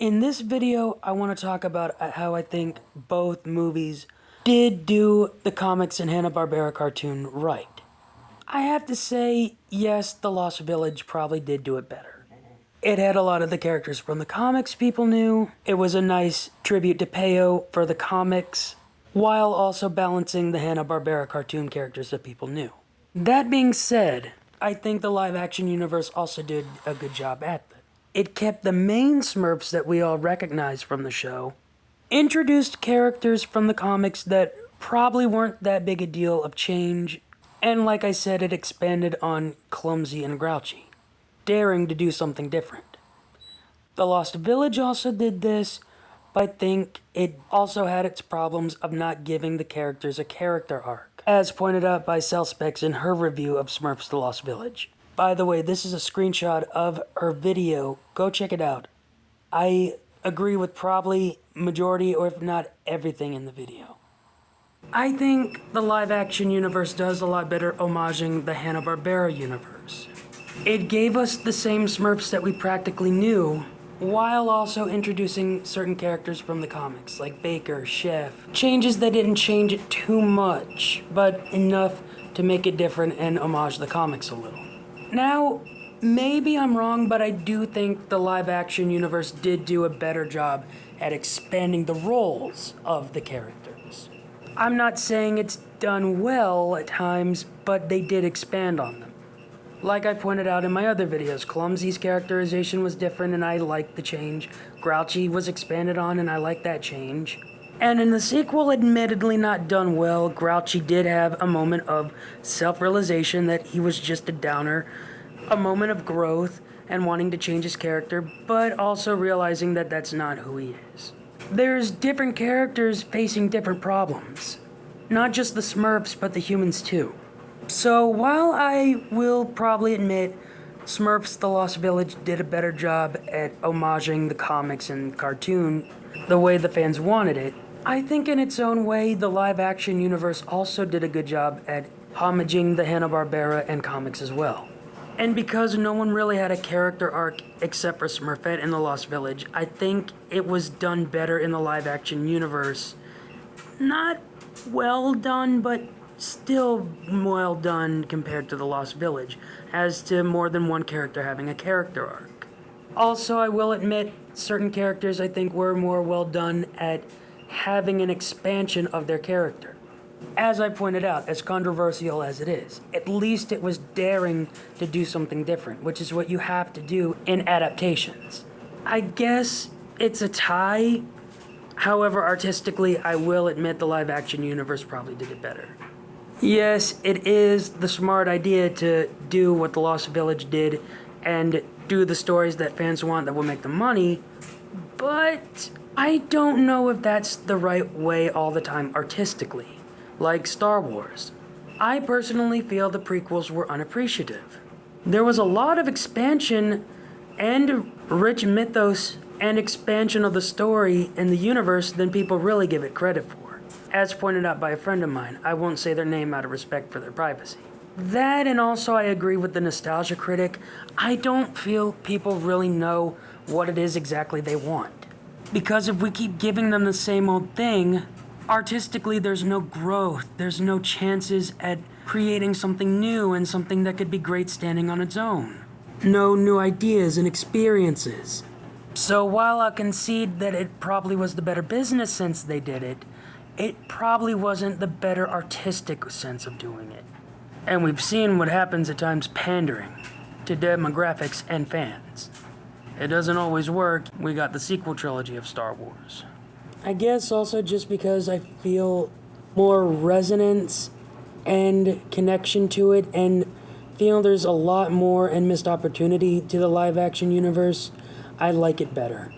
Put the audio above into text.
In this video, I want to talk about how I think both movies did do the comics and Hanna Barbera cartoon right. I have to say, yes, The Lost Village probably did do it better. It had a lot of the characters from the comics people knew. It was a nice tribute to Peyo for the comics, while also balancing the Hanna Barbera cartoon characters that people knew. That being said, I think the live-action universe also did a good job at that. It kept the main Smurfs that we all recognize from the show, introduced characters from the comics that probably weren't that big a deal of change, and like I said, it expanded on Clumsy and Grouchy, daring to do something different. The Lost Village also did this, but I think it also had its problems of not giving the characters a character arc, as pointed out by Cellspecs in her review of Smurfs The Lost Village. By the way, this is a screenshot of her video. Go check it out. I agree with probably majority or if not everything in the video. I think the live-action universe does a lot better homaging the Hanna Barbera universe. It gave us the same Smurfs that we practically knew, while also introducing certain characters from the comics, like Baker, Chef. Changes that didn't change it too much, but enough to make it different and homage the comics a little. Now, maybe I'm wrong, but I do think the live-action universe did do a better job at expanding the roles of the characters. I'm not saying it's done well at times, but they did expand on them. Like I pointed out in my other videos, Clumsy's characterization was different and I liked the change. Grouchy was expanded on and I liked that change. And in the sequel, admittedly not done well, Grouchy did have a moment of self-realization that he was just a downer, a moment of growth and wanting to change his character, but also realizing that that's not who he is. There's different characters facing different problems. Not just the Smurfs, but the humans too. So while I will probably admit Smurfs The Lost Village did a better job at homaging the comics and cartoon the way the fans wanted it, I think in its own way the live-action universe also did a good job at homaging the Hanna Barbera and comics as well. And because no one really had a character arc except for Smurfette in The Lost Village, I think it was done better in the live-action universe. Not well done, but still well done compared to The Lost Village, as to more than one character having a character arc. Also, I will admit, certain characters I think were more well done at having an expansion of their character. As I pointed out, as controversial as it is, at least it was daring to do something different, which is what you have to do in adaptations. I guess it's a tie. However, artistically, I will admit the live-action universe probably did it better. Yes, it is the smart idea to do what The Lost Village did and do the stories that fans want that will make them money, but I don't know if that's the right way all the time artistically. Like Star Wars. I personally feel the prequels were unappreciative. There was a lot of expansion and rich mythos and expansion of the story in the universe than people really give it credit for. As pointed out by a friend of mine, I won't say their name out of respect for their privacy. That, and also I agree with the nostalgia critic, I don't feel people really know what it is exactly they want. Because if we keep giving them the same old thing, artistically there's no growth, there's no chances at creating something new and something that could be great standing on its own. No new ideas and experiences. So while I'll concede that it probably was the better business sense they did it, it probably wasn't the better artistic sense of doing it. And we've seen what happens at times pandering to demographics and fans. It doesn't always work. We got the sequel trilogy of Star Wars. I guess also just because I feel more resonance and connection to it and feel there's a lot more and missed opportunity to the live-action universe, I like it better.